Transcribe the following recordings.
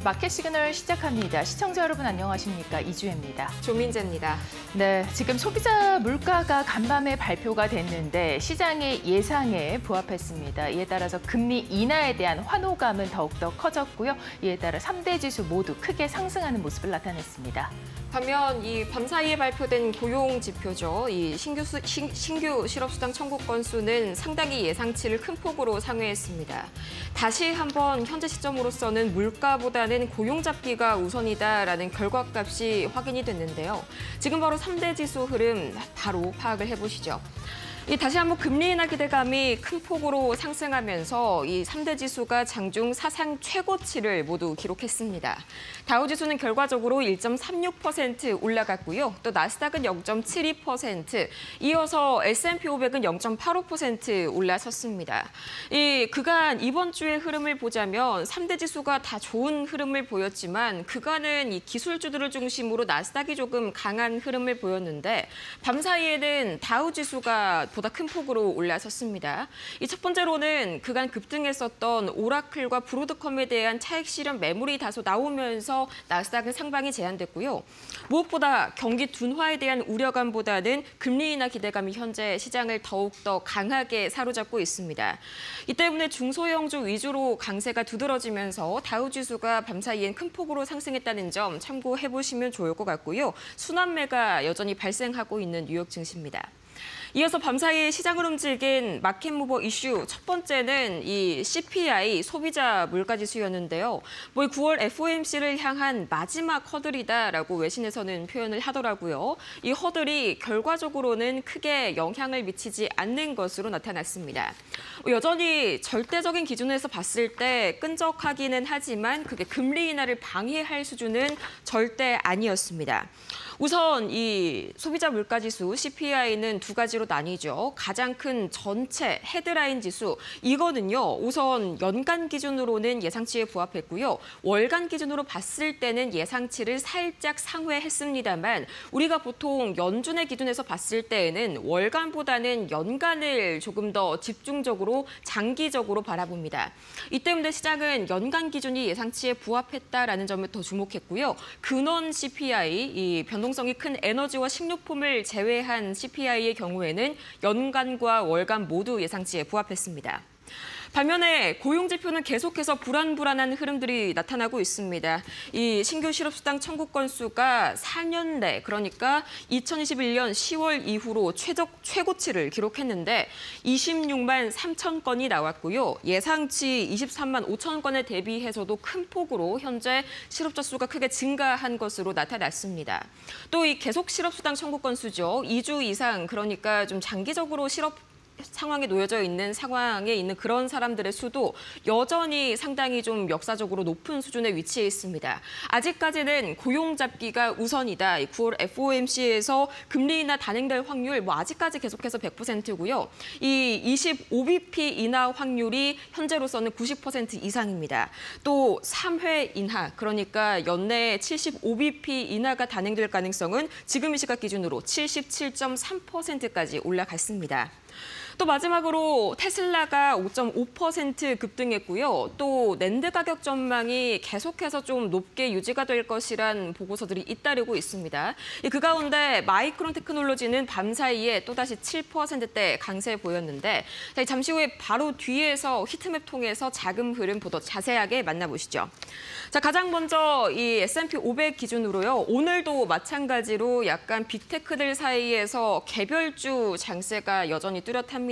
마켓 시그널 시작합니다. 시청자 여러분 안녕하십니까? 이주혜입니다. 조민재입니다. 네, 지금 소비자 물가가 간밤에 발표가 됐는데 시장의 예상에 부합했습니다. 이에 따라서 금리 인하에 대한 환호감은 더욱더 커졌고요. 이에 따라 3대 지수 모두 크게 상승하는 모습을 나타냈습니다. 반면 이 밤 사이에 발표된 고용 지표죠. 이 신규 실업수당 청구 건수는 상당히 예상치를 큰 폭으로 상회했습니다. 다시 한번 현재 시점으로서는 물가보다는 고용 잡기가 우선이다라는 결과값이 확인이 됐는데요. 지금 바로 3대 지수 흐름 바로 파악을 해보시죠. 다시 한번 금리 인하 기대감이 큰 폭으로 상승하면서 이 3대 지수가 장중 사상 최고치를 모두 기록했습니다. 다우지수는 결과적으로 1.36% 올라갔고요. 또 나스닥은 0.72%, 이어서 S&P 500은 0.85% 올라섰습니다. 그간 이번 주의 흐름을 보자면 3대 지수가 다 좋은 흐름을 보였지만 그간은 이 기술주들을 중심으로 나스닥이 조금 강한 흐름을 보였는데 밤 사이에는 다우지수가 보다 큰 폭으로 올라섰습니다. 첫 번째로는 그간 급등했었던 오라클과 브로드컴에 대한 차익 실현 매물이 다소 나오면서 나스닥은 상방이 제한됐고요. 무엇보다 경기 둔화에 대한 우려감보다는 금리 인하 기대감이 현재 시장을 더욱더 강하게 사로잡고 있습니다. 이 때문에 중소형주 위주로 강세가 두드러지면서 다우지수가 밤사이엔 큰 폭으로 상승했다는 점 참고해보시면 좋을 것 같고요. 순환매가 여전히 발생하고 있는 뉴욕 증시입니다. 이어서 밤사이 시장을 움직인 마켓무버 이슈 첫 번째는 이 CPI 소비자 물가지수였는데요. 이 9월 FOMC를 향한 마지막 허들이다라고 외신에서는 표현을 하더라고요. 이 허들이 결과적으로는 크게 영향을 미치지 않는 것으로 나타났습니다. 여전히 절대적인 기준에서 봤을 때 끈적하기는 하지만 그게 금리 인하를 방해할 수준은 절대 아니었습니다. 우선 이 소비자 물가지수 CPI는 두 가지로 나뉘죠. 가장 큰 전체 헤드라인 지수, 이거는요. 우선 연간 기준으로는 예상치에 부합했고요. 월간 기준으로 봤을 때는 예상치를 살짝 상회했습니다만 우리가 보통 연준의 기준에서 봤을 때에는 월간보다는 연간을 조금 더 집중적으로 장기적으로 바라봅니다. 이 때문에 시장은 연간 기준이 예상치에 부합했다라는 점을 더 주목했고요. 근원 CPI, 이 변동성이 큰 에너지와 식료품을 제외한 CPI의 경우에는 연간과 월간 모두 예상치에 부합했습니다. 반면에 고용 지표는 계속해서 불안한 흐름들이 나타나고 있습니다. 이 신규 실업수당 청구 건수가 4년 내, 그러니까 2021년 10월 이후로 최고치를 기록했는데 26만 3천 건이 나왔고요. 예상치 23만 5천 건에 대비해서도 큰 폭으로 현재 실업자 수가 크게 증가한 것으로 나타났습니다. 또 이 계속 실업수당 청구 건수죠. 2주 이상, 그러니까 좀 장기적으로 실업 상황에 놓여져 있는 상황에 있는 그런 사람들의 수도 여전히 상당히 좀 역사적으로 높은 수준에 위치해 있습니다. 아직까지는 고용 잡기가 우선이다. 9월 FOMC에서 금리 인하 단행될 확률 아직까지 계속해서 100%고요. 이 25bp 인하 확률이 현재로서는 90% 이상입니다. 또 3회 인하, 그러니까 연내에 75bp 인하가 단행될 가능성은 지금 이 시각 기준으로 77.3%까지 올라갔습니다. 또 마지막으로 테슬라가 5.5% 급등했고요. 또 낸드 가격 전망이 계속해서 좀 높게 유지가 될 것이란 보고서들이 잇따르고 있습니다. 그 가운데 마이크론 테크놀로지는 밤사이에 또다시 7%대 강세 보였는데 잠시 후에 바로 뒤에서 히트맵 통해서 자금 흐름 보도 자세하게 만나보시죠. 자, 가장 먼저 이 S&P 500 기준으로요. 오늘도 마찬가지로 약간 빅테크들 사이에서 개별주 장세가 여전히 뚜렷합니다.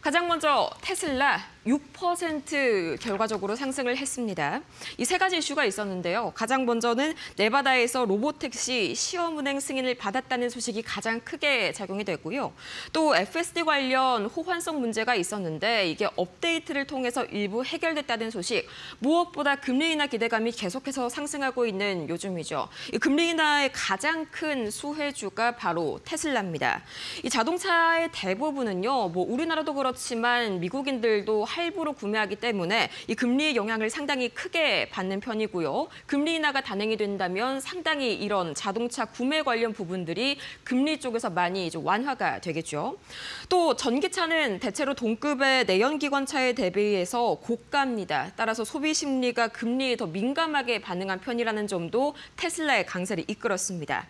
가장 먼저 테슬라 6% 결과적으로 상승을 했습니다. 이 세 가지 이슈가 있었는데요. 가장 먼저는 네바다에서 로보택시 시험운행 승인을 받았다는 소식이 가장 크게 작용이 됐고요. 또 FSD 관련 호환성 문제가 있었는데 이게 업데이트를 통해서 일부 해결됐다는 소식. 무엇보다 금리 인하 기대감이 계속해서 상승하고 있는 요즘이죠. 이 금리 인하의 가장 큰 수혜주가 바로 테슬라입니다. 이 자동차의 대부분은요. 우리나라도 그렇지만 미국인들도 할부로 구매하기 때문에 이 금리 영향을 상당히 크게 받는 편이고요. 금리 인하가 단행이 된다면 상당히 이런 자동차 구매 관련 부분들이 금리 쪽에서 많이 좀 완화가 되겠죠. 또 전기차는 대체로 동급의 내연기관차에 대비해서 고가입니다. 따라서 소비 심리가 금리에 더 민감하게 반응한 편이라는 점도 테슬라의 강세를 이끌었습니다.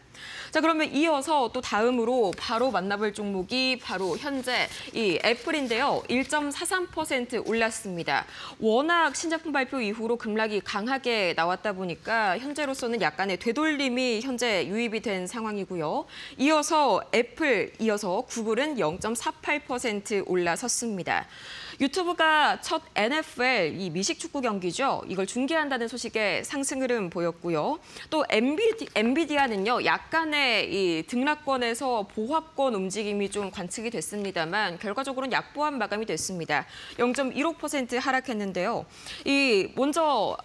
자, 그러면 이어서 또 다음으로 바로 만나볼 종목이 바로 현재 이 애플인데요. 1.43% 올랐습니다. 워낙 신제품 발표 이후로 급락이 강하게 나왔다 보니까 현재로서는 약간의 되돌림이 현재 유입이 된 상황이고요. 이어서 애플, 이어서 구글은 0.48% 올라섰습니다. 유튜브가 첫 NFL, 이 미식 축구 경기죠. 이걸 중계한다는 소식에 상승 흐름 보였고요. 또 엔비디아는요, 약간의 이 등락권에서 보합권 움직임이 좀 관측이 됐습니다만 결과적으로는 약보합 마감이 됐습니다. 0.15% 하락했는데요. 먼저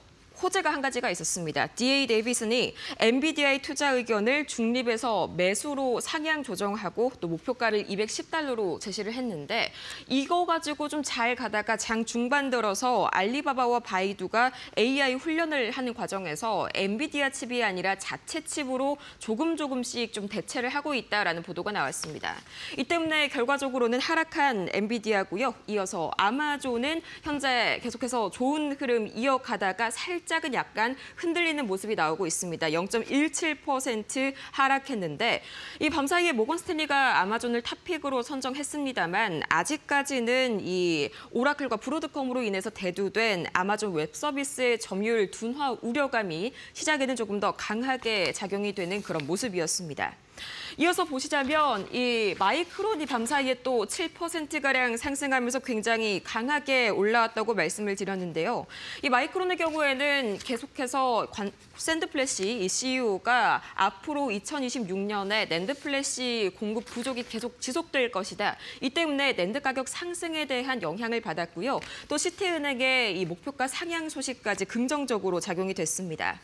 호재가 한 가지가 있었습니다. D.A. 데이비슨이 엔비디아의 투자 의견을 중립에서 매수로 상향 조정하고 또 목표가를 $210로 제시를 했는데 이거 가지고 좀 잘 가다가 장 중반 들어서 알리바바와 바이두가 AI 훈련을 하는 과정에서 엔비디아 칩이 아니라 자체 칩으로 조금씩 좀 대체를 하고 있다라는 보도가 나왔습니다. 이 때문에 결과적으로는 하락한 엔비디아고요. 이어서 아마존은 현재 계속해서 좋은 흐름 이어가다가 살짝은 약간 흔들리는 모습이 나오고 있습니다. 0.17% 하락했는데 이 밤사이에 모건 스탠리가 아마존을 탑픽으로 선정했습니다만 아직까지는 이 오라클과 브로드컴으로 인해서 대두된 아마존 웹 서비스의 점유율 둔화 우려감이 시장에는 조금 더 강하게 작용이 되는 그런 모습이었습니다. 이어서 보시자면 이 마이크론이 밤사이에 또 7%가량 상승하면서 굉장히 강하게 올라왔다고 말씀을 드렸는데요. 이 마이크론의 경우에는 계속해서 샌드플래시 이 CEO가 앞으로 2026년에 낸드 플래시 공급 부족이 계속 지속될 것이다. 이 때문에 낸드 가격 상승에 대한 영향을 받았고요. 또 시티은행의 이 목표가 상향 소식까지 긍정적으로 작용이 됐습니다.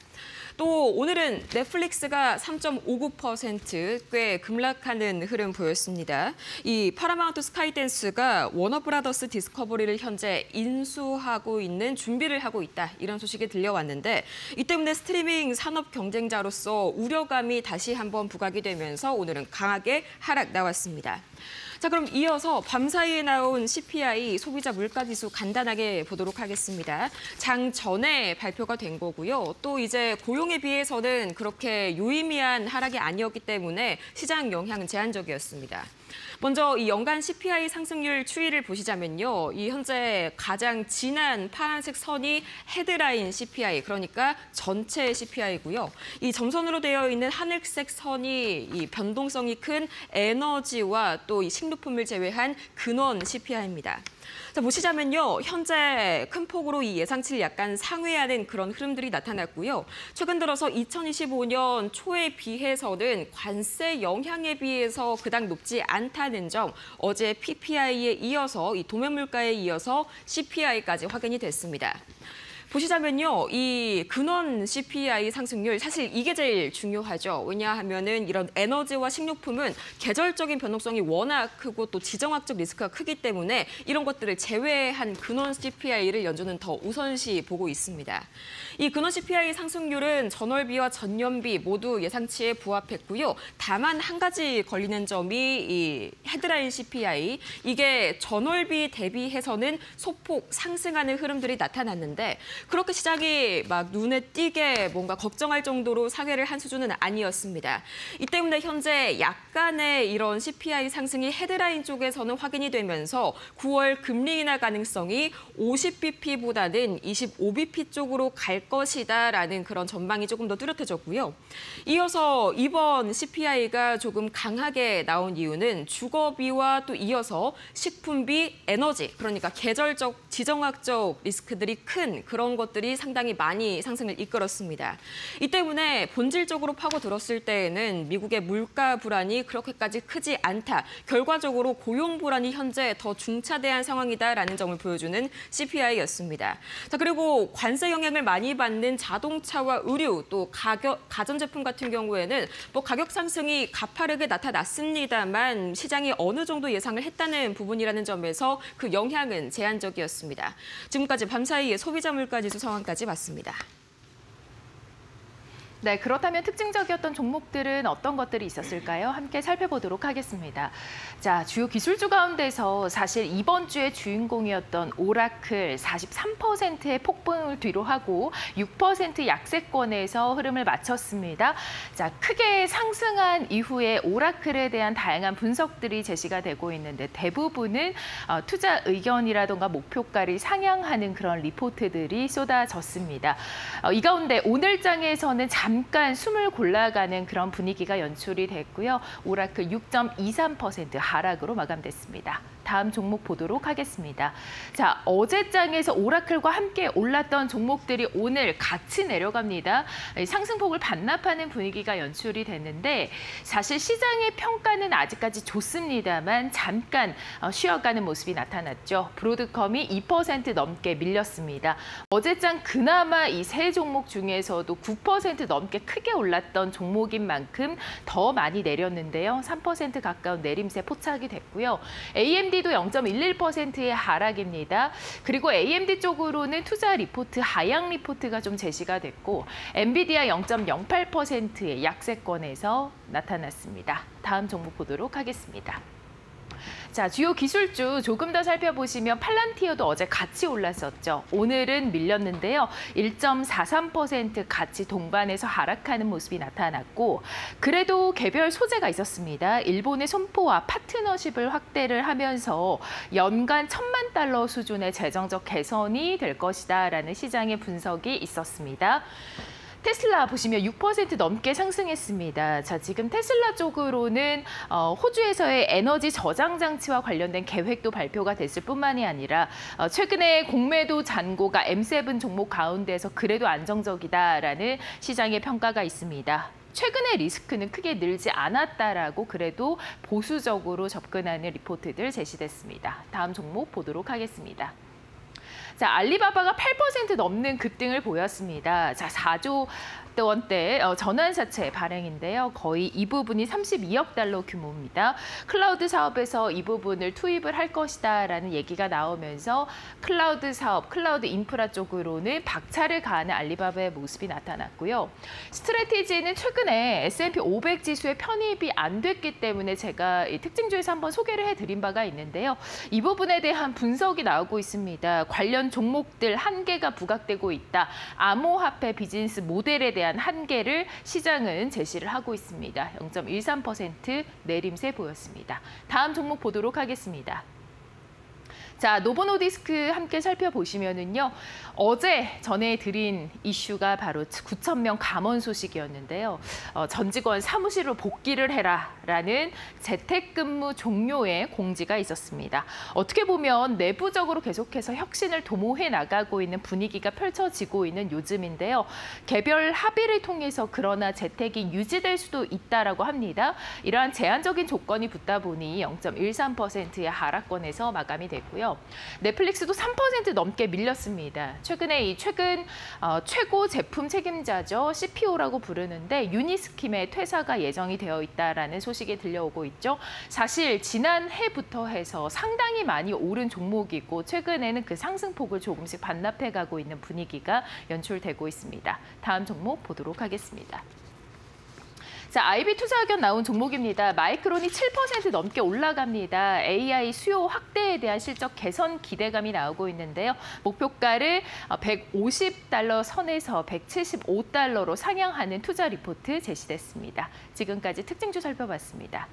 또 오늘은 넷플릭스가 3.59% 꽤 급락하는 흐름 보였습니다. 이 파라마운트 스카이댄스가 워너브라더스 디스커버리를 현재 인수하고 있는 준비를 하고 있다. 이런 소식이 들려왔는데 이 때문에 스트리밍 산업 경쟁자로서 우려감이 다시 한번 부각이 되면서 오늘은 강하게 하락 나왔습니다. 자, 그럼 이어서 밤사이에 나온 CPI 소비자 물가지수 간단하게 보도록 하겠습니다. 장 전에 발표가 된 거고요. 또 이제 고용에 비해서는 그렇게 유의미한 하락이 아니었기 때문에 시장 영향은 제한적이었습니다. 먼저 이 연간 CPI 상승률 추이를 보시자면요. 이 현재 가장 진한 파란색 선이 헤드라인 CPI, 그러니까 전체 CPI고요. 이 점선으로 되어 있는 하늘색 선이 이 변동성이 큰 에너지와 또 이 식료품을 제외한 근원 CPI입니다. 자, 보시자면요. 현재 큰 폭으로 이 예상치를 약간 상회하는 그런 흐름들이 나타났고요. 최근 들어서 2025년 초에 비해서는 관세 영향에 비해서 그닥 높지 않다는 점, 어제 PPI에 이어서 이 도매 물가에 이어서 CPI까지 확인이 됐습니다. 보시자면요, 이 근원 CPI 상승률 사실 이게 제일 중요하죠. 왜냐하면은 이런 에너지와 식료품은 계절적인 변동성이 워낙 크고 또 지정학적 리스크가 크기 때문에 이런 것들을 제외한 근원 CPI를 연준은 더 우선시 보고 있습니다. 이 근원 CPI 상승률은 전월비와 전년비 모두 예상치에 부합했고요. 다만 한 가지 걸리는 점이 이 헤드라인 CPI, 이게 전월비 대비해서는 소폭 상승하는 흐름들이 나타났는데 그렇게 시장이 막 눈에 띄게 뭔가 걱정할 정도로 상회를 한 수준은 아니었습니다. 이 때문에 현재 약간의 이런 CPI 상승이 헤드라인 쪽에서는 확인이 되면서 9월 금리 인하 가능성이 50bp보다는 25bp 쪽으로 갈 것이다라는 그런 전망이 조금 더 뚜렷해졌고요. 이어서 이번 CPI가 조금 강하게 나온 이유는 주거비와 또 이어서 식품비, 에너지, 그러니까 계절적, 지정학적 리스크들이 큰 그런 이런 것들이 상당히 많이 상승을 이끌었습니다. 이 때문에 본질적으로 파고들었을 때에는 미국의 물가 불안이 그렇게까지 크지 않다. 결과적으로 고용 불안이 현재 더 중차대한 상황이다라는 점을 보여주는 CPI였습니다. 자, 그리고 관세 영향을 많이 받는 자동차와 의류, 또 가전제품 같은 경우에는 뭐 가격 상승이 가파르게 나타났습니다만 시장이 어느 정도 예상을 했다는 부분이라는 점에서 그 영향은 제한적이었습니다. 지금까지 밤사이에 소비자 물가지수 상황까지 봤습니다. 네, 그렇다면 특징적이었던 종목들은 어떤 것들이 있었을까요? 함께 살펴보도록 하겠습니다. 자, 주요 기술주 가운데서 사실 이번 주의 주인공이었던 오라클 43%의 폭등을 뒤로하고 6% 약세권에서 흐름을 마쳤습니다. 자, 크게 상승한 이후에 오라클에 대한 다양한 분석들이 제시가 되고 있는데 대부분은 투자 의견이라던가 목표가를 상향하는 그런 리포트들이 쏟아졌습니다. 이 가운데 오늘 장에서는 잠깐 숨을 골라가는 그런 분위기가 연출이 됐고요. 오라클 6.23% 하락으로 마감됐습니다. 다음 종목 보도록 하겠습니다. 자, 어제 장에서 오라클과 함께 올랐던 종목들이 오늘 같이 내려갑니다. 상승폭을 반납하는 분위기가 연출이 됐는데 사실 시장의 평가는 아직까지 좋습니다만 잠깐 쉬어가는 모습이 나타났죠. 브로드컴이 2% 넘게 밀렸습니다. 어제 장 그나마 이 세 종목 중에서도 9% 넘게 크게 올랐던 종목인 만큼 더 많이 내렸는데요. 3% 가까운 내림세 포착이 됐고요. AMD도 0.11%의 하락입니다. 그리고 AMD 쪽으로는 투자 리포트, 하향 리포트가 좀 제시가 됐고 엔비디아 0.08%의 약세권에서 나타났습니다. 다음 종목 보도록 하겠습니다. 자, 주요 기술주 조금 더 살펴보시면 팔란티어도 어제 같이 올랐었죠. 오늘은 밀렸는데요. 1.43% 같이 동반해서 하락하는 모습이 나타났고 그래도 개별 소재가 있었습니다. 일본의 손포와 파트너십을 확대를 하면서 연간 1,000만 달러 수준의 재정적 개선이 될 것이다라는 시장의 분석이 있었습니다. 테슬라 보시면 6% 넘게 상승했습니다. 자, 지금 테슬라 쪽으로는 호주에서의 에너지 저장 장치와 관련된 계획도 발표가 됐을 뿐만이 아니라 최근에 공매도 잔고가 M7 종목 가운데서 그래도 안정적이다라는 시장의 평가가 있습니다. 최근의 리스크는 크게 늘지 않았다라고 그래도 보수적으로 접근하는 리포트들 제시됐습니다. 다음 종목 보도록 하겠습니다. 자, 알리바바가 8% 넘는 급등을 보였습니다. 자, 4조 원대 전환사채 발행인데요. 거의 이 부분이 32억 달러 규모입니다. 클라우드 사업에서 이 부분을 투입을 할 것이다라는 얘기가 나오면서 클라우드 사업, 클라우드 인프라 쪽으로는 박차를 가하는 알리바바의 모습이 나타났고요. 스트래티지는 최근에 S&P 500 지수에 편입이 안 됐기 때문에 제가 이 특징주에서 한번 소개를 해드린 바가 있는데요. 이 부분에 대한 분석이 나오고 있습니다. 관련 종목들 한계가 부각되고 있다. 암호화폐 비즈니스 모델에 대한 한계를 시장은 제시를 하고 있습니다. 0.13% 내림세 보였습니다. 다음 종목 보도록 하겠습니다. 자, 노보노디스크 함께 살펴보시면은요. 어제 전해드린 이슈가 바로 9,000명 감원 소식이었는데요. 전 직원 사무실로 복귀를 해라라는 재택근무 종료의 공지가 있었습니다. 어떻게 보면 내부적으로 계속해서 혁신을 도모해 나가고 있는 분위기가 펼쳐지고 있는 요즘인데요. 개별 합의를 통해서 그러나 재택이 유지될 수도 있다라고 합니다. 이러한 제한적인 조건이 붙다 보니 0.13%의 하락권에서 마감이 됐고요. 넷플릭스도 3% 넘게 밀렸습니다. 최근에 최고 제품 책임자죠. CPO라고 부르는데 유니스킴의 퇴사가 예정이 되어 있다라는 소식이 들려오고 있죠. 사실 지난해부터 해서 상당히 많이 오른 종목이고 최근에는 그 상승폭을 조금씩 반납해가고 있는 분위기가 연출되고 있습니다. 다음 종목 보도록 하겠습니다. 자, IB 투자 의견 나온 종목입니다. 마이크론이 7% 넘게 올라갑니다. AI 수요 확대에 대한 실적 개선 기대감이 나오고 있는데요. 목표가를 150달러 선에서 175달러로 상향하는 투자 리포트 제시됐습니다. 지금까지 특징주 살펴봤습니다.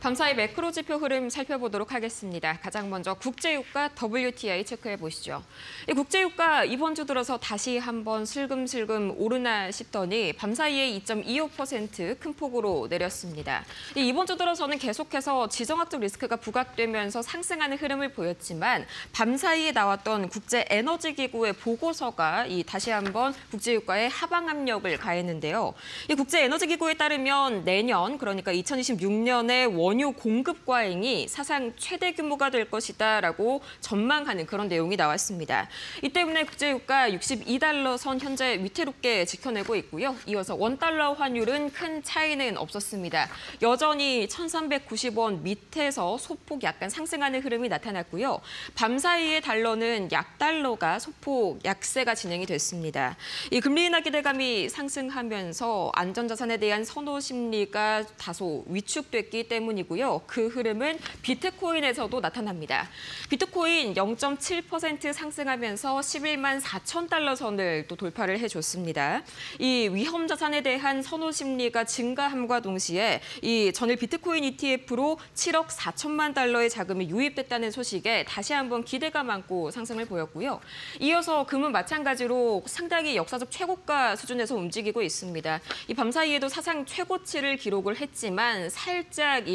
밤사이 매크로 지표 흐름 살펴보도록 하겠습니다. 가장 먼저 국제유가 WTI 체크해 보시죠. 이 국제유가 이번 주 들어서 다시 한번 슬금슬금 오르나 싶더니 밤사이에 2.25% 큰 폭으로 내렸습니다. 이번 주 들어서는 계속해서 지정학적 리스크가 부각되면서 상승하는 흐름을 보였지만 밤사이에 나왔던 국제에너지기구의 보고서가 다시 한번 국제유가에 하방 압력을 가했는데요. 이 국제에너지기구에 따르면 내년, 그러니까 2026년에 원유 공급 과잉이 사상 최대 규모가 될 것이다라고 전망하는 그런 내용이 나왔습니다. 이 때문에 국제유가 62달러 선 현재 위태롭게 지켜내고 있고요. 이어서 원달러 환율은 큰 차이는 없었습니다. 여전히 1,390원 밑에서 소폭 약간 상승하는 흐름이 나타났고요. 밤사이의 달러는 약달러가 소폭 약세가 진행이 됐습니다. 이 금리 인하 기대감이 상승하면서 안전자산에 대한 선호 심리가 다소 위축됐기 때문이고요. 그 흐름은 비트코인에서도 나타납니다. 비트코인 0.7% 상승하면서 11만 4천 달러 선을 또 돌파를 해줬습니다. 이 위험 자산에 대한 선호 심리가 증가함과 동시에 이 전일 비트코인 ETF로 7억 4천만 달러의 자금이 유입됐다는 소식에 다시 한번 기대감 안고 상승을 보였고요. 이어서 금은 마찬가지로 상당히 역사적 최고가 수준에서 움직이고 있습니다. 이 밤사이에도 사상 최고치를 기록을 했지만 살짝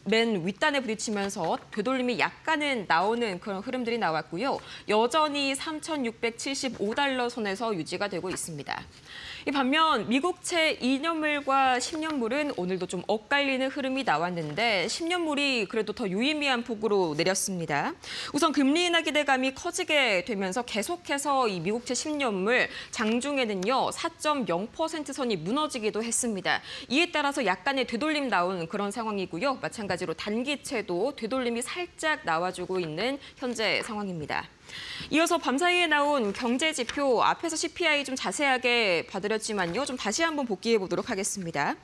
맨 윗단에 부딪히면서 되돌림이 약간은 나오는 그런 흐름들이 나왔고요. 여전히 3,675달러 선에서 유지가 되고 있습니다. 이 반면 미국채 2년물과 10년물은 오늘도 좀 엇갈리는 흐름이 나왔는데 10년물이 그래도 더 유의미한 폭으로 내렸습니다. 우선 금리 인하 기대감이 커지게 되면서 계속해서 이 미국채 10년물 장중에는요 4.0% 선이 무너지기도 했습니다. 이에 따라서 약간의 되돌림 나온 그런 상황이고요. 마찬가지로 단기채도 되돌림이 살짝 나와주고 있는 현재 상황입니다. 이어서 밤사이에 나온 경제 지표 앞에서 CPI 좀 자세하게 봐드렸지만요. 좀 다시 한번 복기해 보도록 하겠습니다.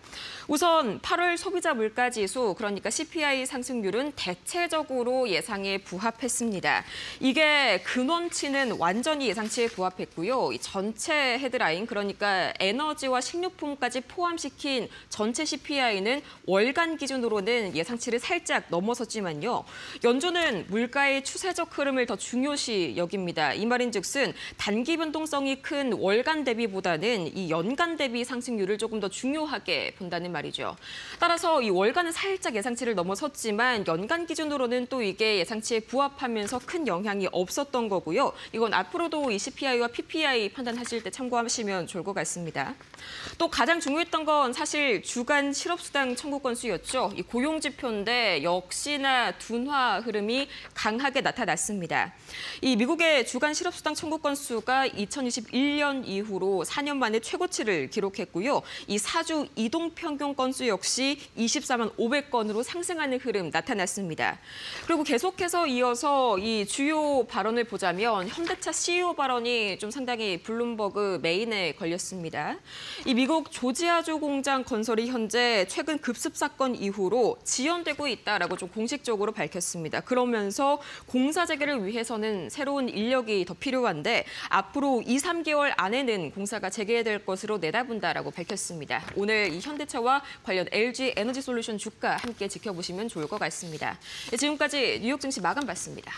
우선 8월 소비자 물가지수, 그러니까 CPI 상승률은 대체적으로 예상에 부합했습니다. 이게 근원치는 완전히 예상치에 부합했고요. 이 전체 헤드라인, 그러니까 에너지와 식료품까지 포함시킨 전체 CPI는 월간 기준으로는 예상치를 살짝 넘어섰지만요. 연준은 물가의 추세적 흐름을 더 중요시 여깁니다. 이 말인즉슨 단기 변동성이 큰 월간 대비보다는 이 연간 대비 상승률을 조금 더 중요하게 본다는 말이죠. 따라서 이 월간은 살짝 예상치를 넘어섰지만 연간 기준으로는 또 이게 예상치에 부합하면서 큰 영향이 없었던 거고요. 이건 앞으로도 이 CPI와 PPI 판단하실 때 참고하시면 좋을 것 같습니다. 또 가장 중요했던 건 사실 주간 실업수당 청구 건수였죠. 이 고용지표인데 역시나 둔화 흐름이 강하게 나타났습니다. 이 미국의 주간 실업수당 청구 건수가 2021년 이후로 4년 만에 최고치를 기록했고요. 이 4주 이동평균 건수 역시 24만 500건으로 상승하는 흐름 나타났습니다. 그리고 계속해서 이어서 이 주요 발언을 보자면 현대차 CEO 발언이 좀 상당히 블룸버그 메인에 걸렸습니다. 이 미국 조지아주 공장 건설이 현재 최근 급습 사건 이후로 지연되고 있다라고 좀 공식적으로 밝혔습니다. 그러면서 공사 재개를 위해서는 새로운 인력이 더 필요한데 앞으로 2, 3개월 안에는 공사가 재개될 것으로 내다본다라고 밝혔습니다. 오늘 이 현대차와 관련 LG 에너지 솔루션 주가 함께 지켜보시면 좋을 것 같습니다. 지금까지 뉴욕 증시 마감 봤습니다.